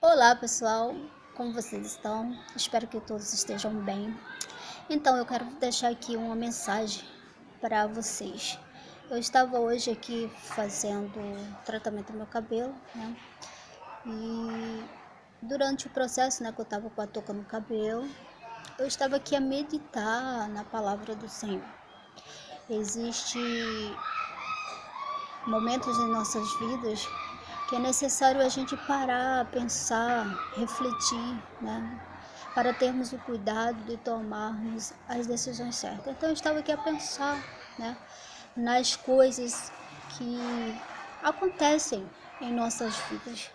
Olá pessoal, como vocês estão? Espero que todos estejam bem. Então eu quero deixar aqui uma mensagem para vocês. Eu estava hoje aqui fazendo tratamento do meu cabelo, né? E durante o processo, né, que eu estava com a touca no cabelo, eu estava aqui a meditar na palavra do Senhor. Existem momentos em nossas vidas que é necessário a gente parar, pensar, refletir, né? Para termos o cuidado de tomarmos as decisões certas. Então eu estava aqui a pensar, né, nas coisas que acontecem em nossas vidas,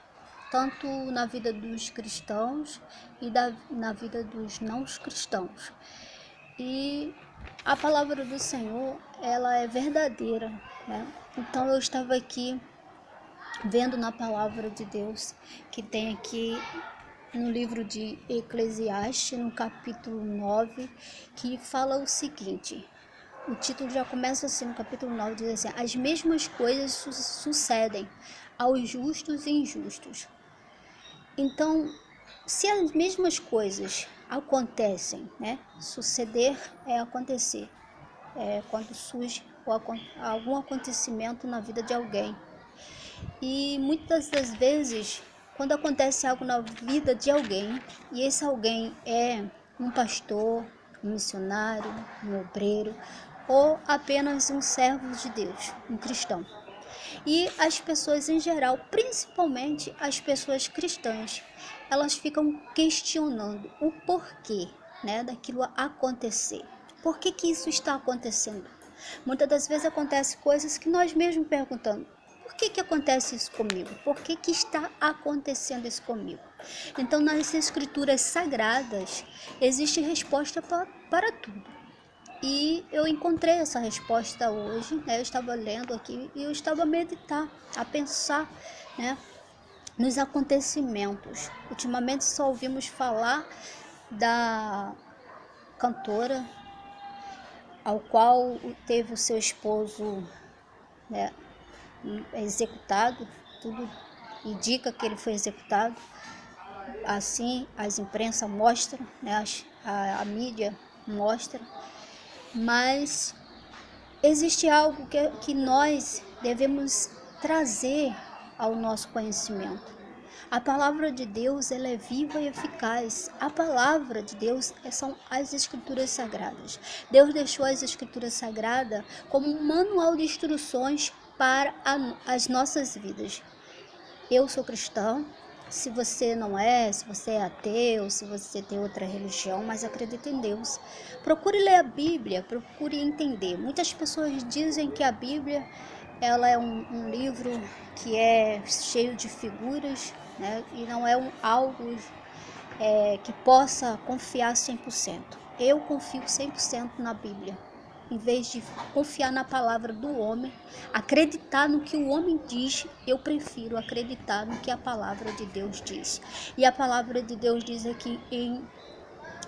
tanto na vida dos cristãos e na vida dos não cristãos. E a palavra do Senhor, ela é verdadeira, né? Então eu estava aqui vendo na palavra de Deus, que tem aqui no livro de Eclesiastes, no capítulo 9, que fala o seguinte. O título já começa assim, no capítulo 9, diz assim: as mesmas coisas sucedem aos justos e injustos. Então, se as mesmas coisas acontecem, né? Suceder é acontecer. É quando surge algum acontecimento na vida de alguém. E muitas das vezes, quando acontece algo na vida de alguém, e esse alguém é um pastor, um missionário, um obreiro, ou apenas um servo de Deus, um cristão. E as pessoas em geral, principalmente as pessoas cristãs, elas ficam questionando o porquê, né, daquilo acontecer. Por que que isso está acontecendo? Muitas das vezes acontecem coisas que nós mesmos perguntamos: por que que acontece isso comigo? Por que que está acontecendo isso comigo? Então, nas escrituras sagradas, existe resposta para tudo. E eu encontrei essa resposta hoje, né? Eu estava lendo aqui e eu estava a meditar, a pensar, né, nos acontecimentos. Ultimamente só ouvimos falar da cantora ao qual teve o seu esposo, né, executado. Tudo indica que ele foi executado. Assim, as imprensas mostram, né, a mídia mostra. Mas existe algo que nós devemos trazer ao nosso conhecimento. A palavra de Deus, ela é viva e eficaz. A palavra de Deus são as escrituras sagradas. Deus deixou as escrituras sagradas como um manual de instruções para as nossas vidas. Eu sou cristã. Se você não é, se você é ateu, se você tem outra religião, mas acredita em Deus, procure ler a Bíblia, procure entender. Muitas pessoas dizem que a Bíblia, ela é um livro que é cheio de figuras, né? E não é algo que possa confiar 100%. Eu confio 100% na Bíblia. Em vez de confiar na palavra do homem, acreditar no que o homem diz, eu prefiro acreditar no que a palavra de Deus diz. E a palavra de Deus diz aqui em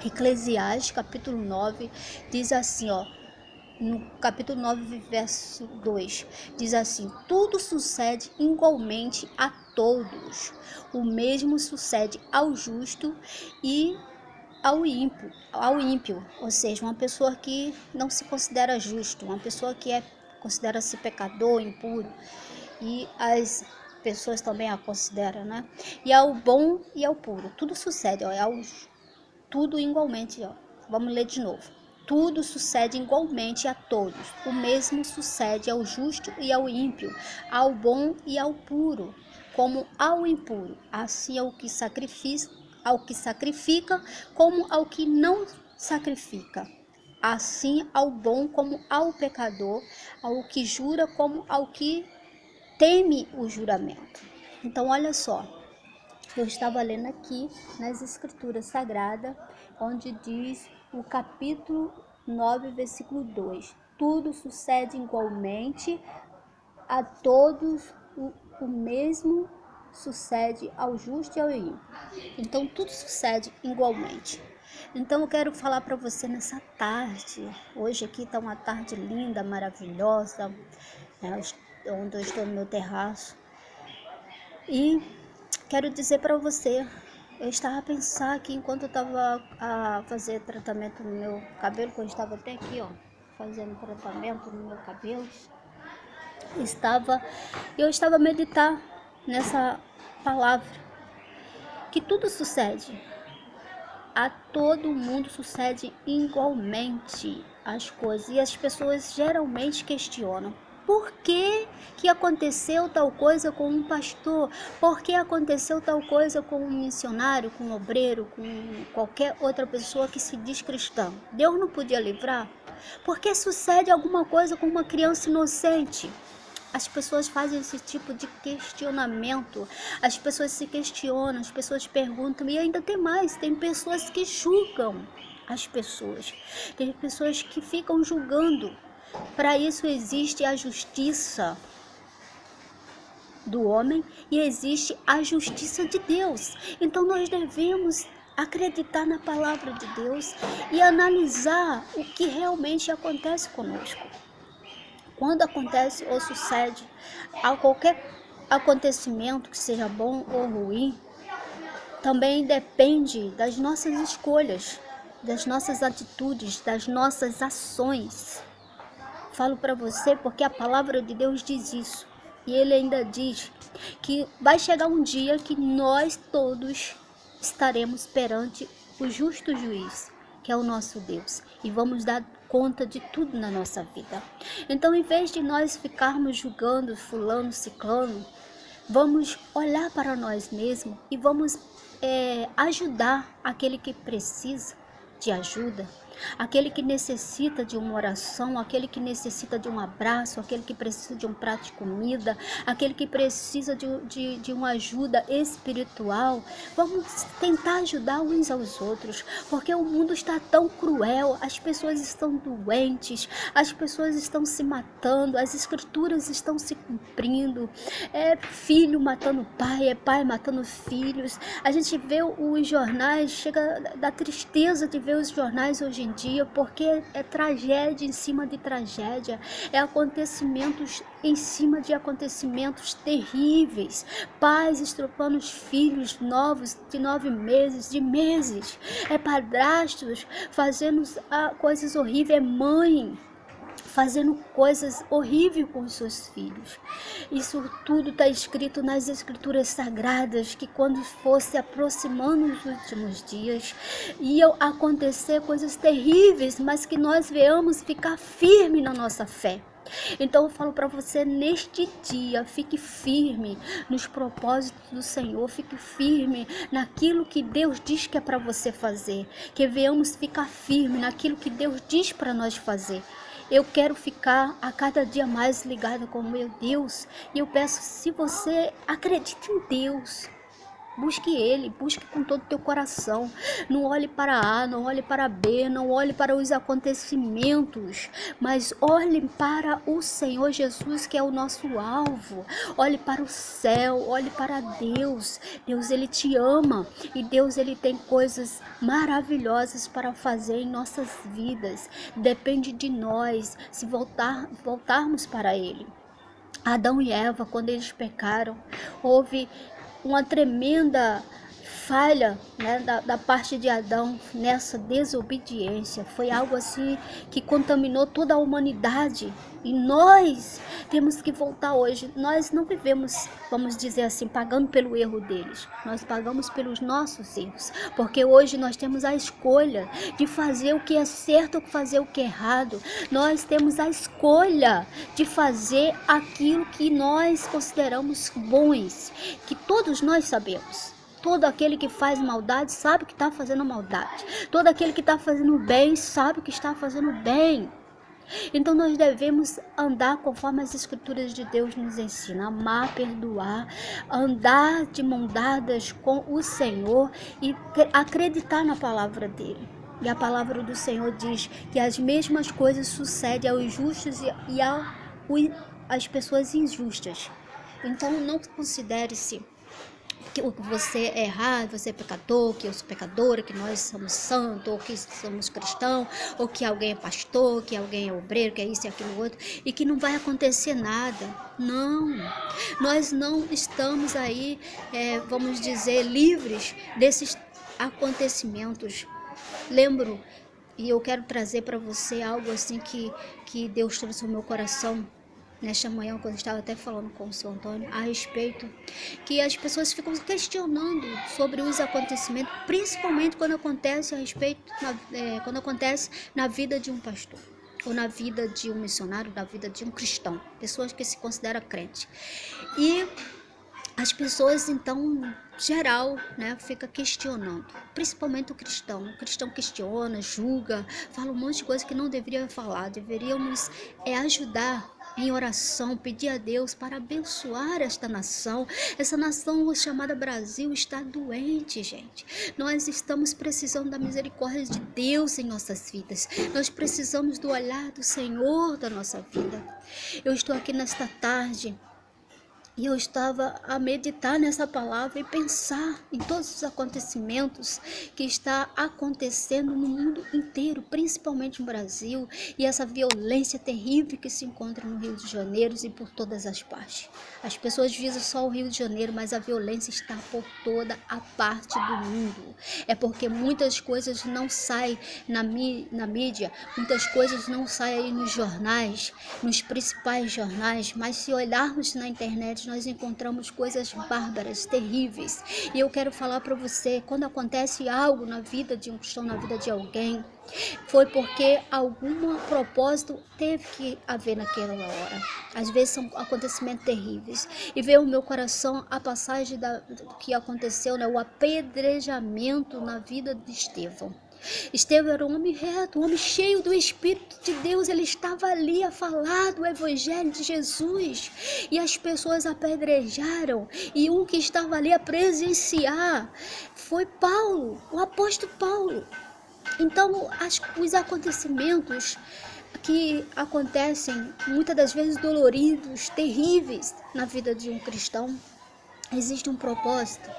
Eclesiastes, capítulo 9, diz assim, ó, no capítulo 9, verso 2, diz assim: tudo sucede igualmente a todos. O mesmo sucede ao justo e ao ímpio, ou seja, uma pessoa que não se considera justo, uma pessoa que considera-se pecador, impuro, e as pessoas também a consideram, né? E ao bom e ao puro, tudo sucede, ó, tudo igualmente, ó. Vamos ler de novo. Tudo sucede igualmente a todos. O mesmo sucede ao justo e ao ímpio, ao bom e ao puro, como ao impuro. Assim ao que sacrifica, como ao que não sacrifica. Assim ao bom como ao pecador, ao que jura como ao que teme o juramento. Então, olha só. Eu estava lendo aqui nas escrituras sagradas, onde diz o capítulo 9, versículo 2: tudo sucede igualmente a todos, o mesmo sucede ao justo e ao ímpio. Então tudo sucede igualmente. Então eu quero falar para você nessa tarde. Hoje aqui está uma tarde linda, maravilhosa, né, onde eu estou no meu terraço. E quero dizer para você, eu estava a pensar aqui enquanto eu estava a fazer tratamento no meu cabelo, que eu estava até aqui, ó, fazendo tratamento no meu cabelo, eu estava a meditar nessa palavra, que tudo sucede, a todo mundo sucede igualmente as coisas, e as pessoas geralmente questionam. Por que que aconteceu tal coisa com um pastor? Por que aconteceu tal coisa com um missionário, com um obreiro, com qualquer outra pessoa que se diz cristã? Deus não podia livrar? Por que sucede alguma coisa com uma criança inocente? As pessoas fazem esse tipo de questionamento, as pessoas se questionam, as pessoas perguntam, e ainda tem mais, tem pessoas que julgam as pessoas, tem pessoas que ficam julgando. Para isso existe a justiça do homem e existe a justiça de Deus. Então nós devemos acreditar na palavra de Deus e analisar o que realmente acontece conosco. Quando acontece ou sucede a qualquer acontecimento, que seja bom ou ruim, também depende das nossas escolhas, das nossas atitudes, das nossas ações. Falo para você porque a palavra de Deus diz isso. E ele ainda diz que vai chegar um dia que nós todos estaremos perante o justo juiz, que é o nosso Deus, e vamos dar conta de tudo na nossa vida. Então, em vez de nós ficarmos julgando fulano, ciclano, vamos olhar para nós mesmos e vamos ajudar aquele que precisa de ajuda, aquele que necessita de uma oração, aquele que necessita de um abraço, aquele que precisa de um prato de comida, aquele que precisa de uma ajuda espiritual. Vamos tentar ajudar uns aos outros, porque o mundo está tão cruel, as pessoas estão doentes, as pessoas estão se matando, as escrituras estão se cumprindo, é filho matando pai, é pai matando filhos. A gente vê os jornais, chega da tristeza de ver os jornais hoje em dia, porque é tragédia em cima de tragédia, é acontecimentos em cima de acontecimentos terríveis, pais estrupando os filhos novos de 9 meses, de meses, é padrastos fazendo coisas horríveis, é mãe fazendo coisas horríveis com os seus filhos. Isso tudo está escrito nas escrituras sagradas, que quando fosse aproximando os últimos dias, iam acontecer coisas terríveis, mas que nós venhamos ficar firme na nossa fé. Então eu falo para você neste dia, fique firme nos propósitos do Senhor, fique firme naquilo que Deus diz que é para você fazer, que venhamos ficar firme naquilo que Deus diz para nós fazer. Eu quero ficar a cada dia mais ligada com o meu Deus. E eu peço, se você acredita em Deus, busque Ele, busque com todo o teu coração. Não olhe para A, não olhe para B, não olhe para os acontecimentos, mas olhe para o Senhor Jesus, que é o nosso alvo. Olhe para o céu, olhe para Deus. Deus, Ele te ama, e Deus, Ele tem coisas maravilhosas para fazer em nossas vidas. Depende de nós se voltarmos para Ele. Adão e Eva, quando eles pecaram, houve uma tremenda falha, né, da parte de Adão nessa desobediência. Foi algo assim que contaminou toda a humanidade. E nós temos que voltar hoje. Nós não vivemos, vamos dizer assim, pagando pelo erro deles. Nós pagamos pelos nossos erros. Porque hoje nós temos a escolha de fazer o que é certo ou fazer o que é errado. Nós temos a escolha de fazer aquilo que nós consideramos bons, que todos nós sabemos. Todo aquele que faz maldade sabe que está fazendo maldade. Todo aquele que está fazendo bem sabe que está fazendo bem. Então nós devemos andar conforme as escrituras de Deus nos ensinam, amar, perdoar, andar de mão dadas com o Senhor e acreditar na palavra dele. E a palavra do Senhor diz que as mesmas coisas sucedem aos justos e às pessoas injustas. Então não considere-se que você é errado, você é pecador, que eu sou pecadora, que nós somos santos, ou que somos cristãos, ou que alguém é pastor, que alguém é obreiro, que é isso e aquilo outro, e que não vai acontecer nada. Não, nós não estamos aí, vamos dizer, livres desses acontecimentos. Lembro, e eu quero trazer para você algo assim que Deus trouxe ao meu coração nesta manhã, quando eu estava até falando com o seu Antônio a respeito, que as pessoas ficam questionando sobre os acontecimentos, principalmente quando acontece quando acontece na vida de um pastor, ou na vida de um missionário, na vida de um cristão, pessoas que se consideram crente. E as pessoas, então, geral, né, fica questionando, principalmente o cristão. O cristão questiona, julga, fala um monte de coisa que não deveria falar. Deveríamos ajudar em oração, pedir a Deus para abençoar esta nação. Essa nação chamada Brasil está doente, gente. Nós estamos precisando da misericórdia de Deus em nossas vidas. Nós precisamos do olhar do Senhor da nossa vida. Eu estou aqui nesta tarde e eu estava a meditar nessa palavra e pensar em todos os acontecimentos que está acontecendo no mundo inteiro, principalmente no Brasil, e essa violência terrível que se encontra no Rio de Janeiro e por todas as partes. As pessoas visam só o Rio de Janeiro, mas a violência está por toda a parte do mundo. É porque muitas coisas não saem na mídia, muitas coisas não saem aí nos jornais, nos principais jornais, mas se olharmos na internet, nós encontramos coisas bárbaras, terríveis. E eu quero falar para você, quando acontece algo na vida de um cristão, na vida de alguém, foi porque algum propósito teve que haver naquela hora. Às vezes são acontecimentos terríveis. E veio ao meu coração a passagem do que aconteceu, né? O apedrejamento na vida de Estevão. Estevão era um homem reto, um homem cheio do Espírito de Deus. Ele estava ali a falar do Evangelho de Jesus. E as pessoas apedrejaram. E um que estava ali a presenciar foi Paulo, o apóstolo Paulo. Então, os acontecimentos que acontecem, muitas das vezes doloridos, terríveis na vida de um cristão, existe um propósito.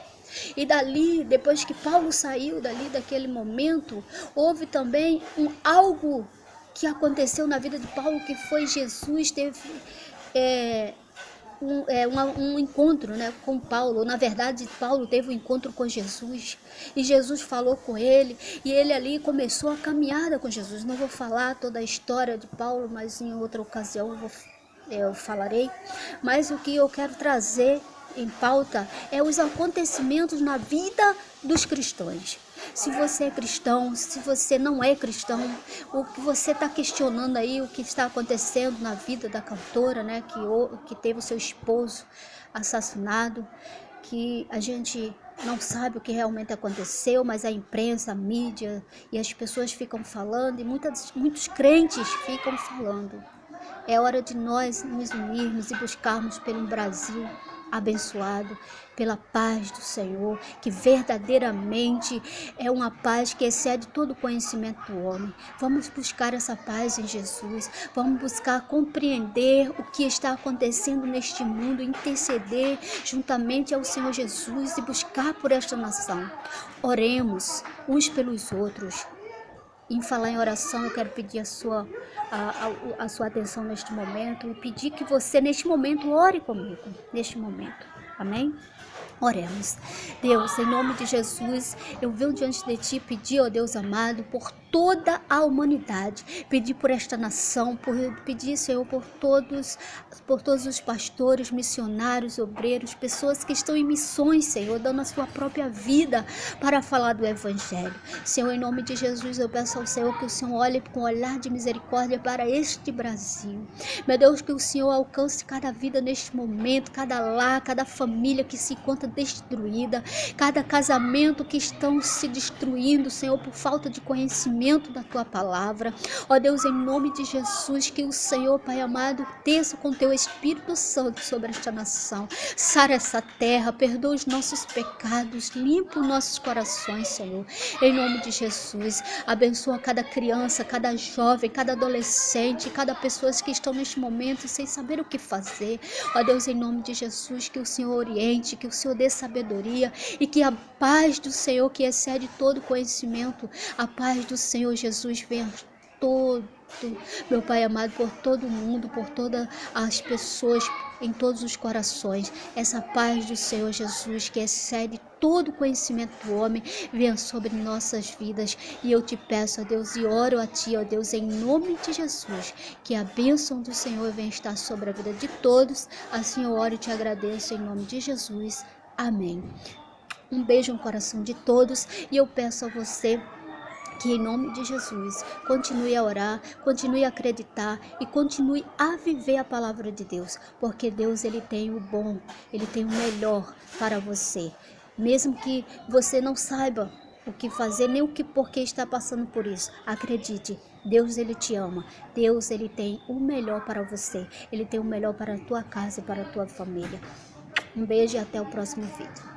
E dali, depois que Paulo saiu daquele momento, houve também algo que aconteceu na vida de Paulo, que foi Jesus teve um encontro, né, com Paulo. Na verdade, Paulo teve um encontro com Jesus e Jesus falou com ele, e ele ali começou a caminhada com Jesus. Não vou falar toda a história de Paulo, mas em outra ocasião eu falarei. Mas o que eu quero trazer em pauta é os acontecimentos na vida dos cristãos. Se você é cristão, se você não é cristão, o que você está questionando aí, o que está acontecendo na vida da cantora, né, que teve o seu esposo assassinado, que a gente não sabe o que realmente aconteceu, mas a imprensa, a mídia e as pessoas ficam falando, e muitos crentes ficam falando. É hora de nós nos unirmos e buscarmos pelo Brasil abençoado, pela paz do Senhor, que verdadeiramente é uma paz que excede todo o conhecimento do homem. Vamos buscar essa paz em Jesus, vamos buscar compreender o que está acontecendo neste mundo, interceder juntamente ao Senhor Jesus e buscar por esta nação. Oremos uns pelos outros. Em falar em oração, eu quero pedir a sua atenção neste momento e pedir que você, neste momento, ore comigo, neste momento. Amém? Oremos. Deus, em nome de Jesus, eu venho diante de Ti pedir, ó Deus amado, por toda a humanidade, pedir por esta nação, pedir, Senhor, por todos os pastores, missionários, obreiros, pessoas que estão em missões, Senhor, dando a sua própria vida para falar do Evangelho. Senhor, em nome de Jesus, eu peço ao Senhor que o Senhor olhe com um olhar de misericórdia para este Brasil. Meu Deus, que o Senhor alcance cada vida neste momento, cada lar, cada família que se encontra destruída, cada casamento que estão se destruindo, Senhor, por falta de conhecimento da Tua palavra. Ó Deus, em nome de Jesus, que o Senhor, Pai amado, desça com Teu Espírito Santo sobre esta nação. Sara essa terra, perdoa os nossos pecados, limpa os nossos corações, Senhor. Em nome de Jesus, abençoa cada criança, cada jovem, cada adolescente, cada pessoa que estão neste momento sem saber o que fazer. Ó Deus, em nome de Jesus, que o Senhor oriente, que o Senhor dê sabedoria e que a paz do Senhor, que excede todo conhecimento, a paz do Senhor Jesus venha todo, meu Pai amado, por todo mundo, por todas as pessoas, em todos os corações. Essa paz do Senhor Jesus, que excede todo conhecimento do homem, venha sobre nossas vidas. E eu te peço, ó Deus, e oro a Ti, ó Deus, em nome de Jesus, que a bênção do Senhor venha estar sobre a vida de todos. Assim eu oro e te agradeço em nome de Jesus. Amém. Um beijo no coração de todos e eu peço a você que em nome de Jesus, continue a orar, continue a acreditar e continue a viver a palavra de Deus, porque Deus, Ele tem o bom, Ele tem o melhor para você. Mesmo que você não saiba o que fazer, nem o que porquê está passando por isso, acredite, Deus, Ele te ama, Deus, Ele tem o melhor para você, Ele tem o melhor para a tua casa e para a tua família. Um beijo e até o próximo vídeo.